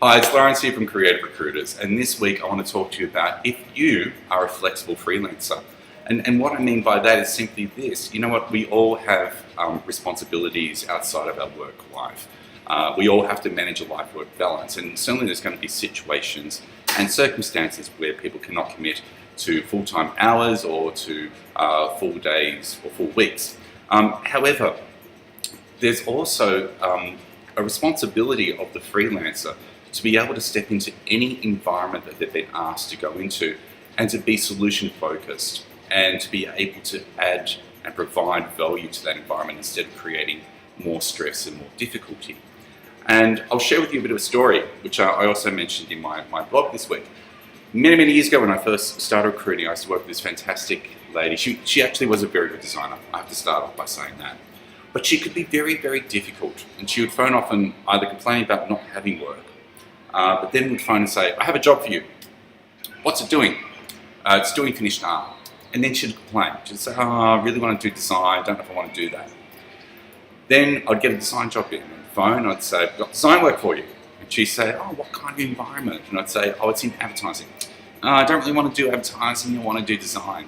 Hi, it's Lawrence here from Creative Recruiters, and this week I want to talk to you about if you are a flexible freelancer. And what I mean by that is simply this. You know what, we all have responsibilities outside of our work life. We all have to manage a life-work balance, and certainly there's going to be situations and circumstances where people cannot commit to full-time hours or to full days or full weeks. However, there's also a responsibility of the freelancer to be able to step into any environment that they've been asked to go into and to be solution focused and to be able to add and provide value to that environment instead of creating more stress and more difficulty. And I'll share with you a bit of a story, which I also mentioned in my blog this week. Many years ago when I first started recruiting, I used to work with this fantastic lady. She actually was a very good designer. I have to start off by saying that. But she could be very difficult, and she would phone off and either complain about not having work, but then would phone and say, I have a job for you. What's it doing? It's doing finished art. And then she'd complain. She'd say, I really want to do design, don't know if I want to do that. Then I'd get a design job in on the phone, I'd say, I've got design work for you. And she'd say, what kind of environment? And I'd say, it's in advertising. I don't really want to do advertising, I want to do design.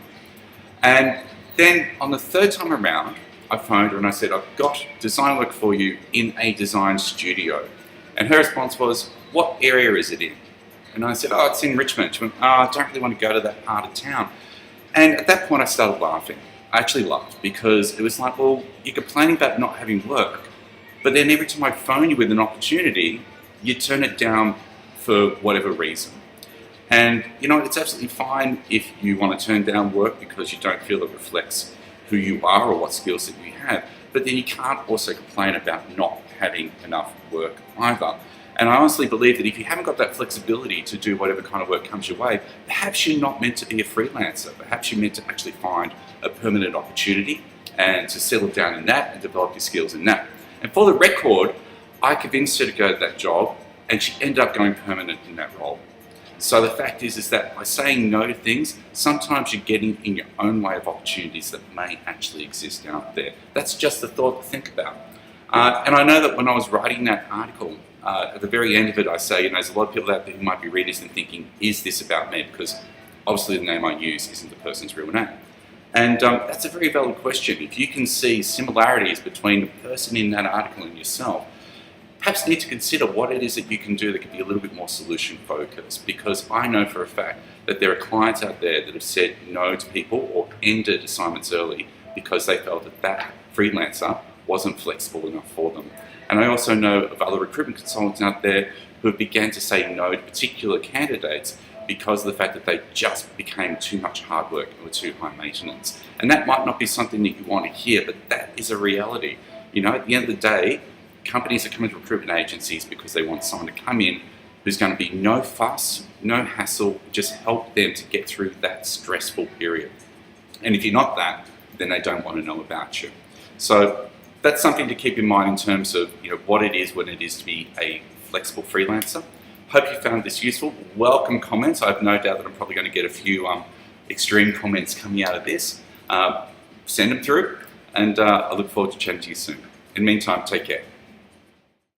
And then on the third time around, I phoned her and I said, I've got design work for you in a design studio. And her response was, what area is it in? And I said, it's in Richmond. She went, I don't really want to go to that part of town. And at that point I started laughing. I actually laughed because it was like, well, you're complaining about not having work, but then every time I phone you with an opportunity, you turn it down for whatever reason. And you know, it's absolutely fine if you want to turn down work because you don't feel it reflects who you are or what skills that you have, but then you can't also complain about not having enough work either. And I honestly believe that if you haven't got that flexibility to do whatever kind of work comes your way, perhaps you're not meant to be a freelancer. Perhaps you're meant to actually find a permanent opportunity and to settle down in that and develop your skills in that. And for the record, I convinced her to go to that job and she ended up going permanent in that role. So the fact is that by saying no to things, sometimes you're getting in your own way of opportunities that may actually exist out there. That's just a thought to think about. And I know that when I was writing that article, at the very end of it I say, there's a lot of people out there who might be readers and thinking, is this about me? Because obviously the name I use isn't the person's real name. And that's a very valid question. If you can see similarities between the person in that article and yourself, perhaps need to consider what it is that you can do that can be a little bit more solution focused, because I know for a fact that there are clients out there that have said no to people or ended assignments early because they felt that that freelancer wasn't flexible enough for them. And I also know of other recruitment consultants out there who have began to say no to particular candidates because of the fact that they just became too much hard work and were too high maintenance. And that might not be something that you want to hear, but that is a reality. At the end of the day, companies are coming to recruitment agencies because they want someone to come in who's going to be no fuss, no hassle, just help them to get through that stressful period. And if you're not that, then they don't want to know about you. So that's something to keep in mind in terms of what it is when it is to be a flexible freelancer. Hope you found this useful. Welcome comments. I have no doubt that I'm probably going to get a few extreme comments coming out of this. Send them through, and I look forward to chatting to you soon. In the meantime, take care.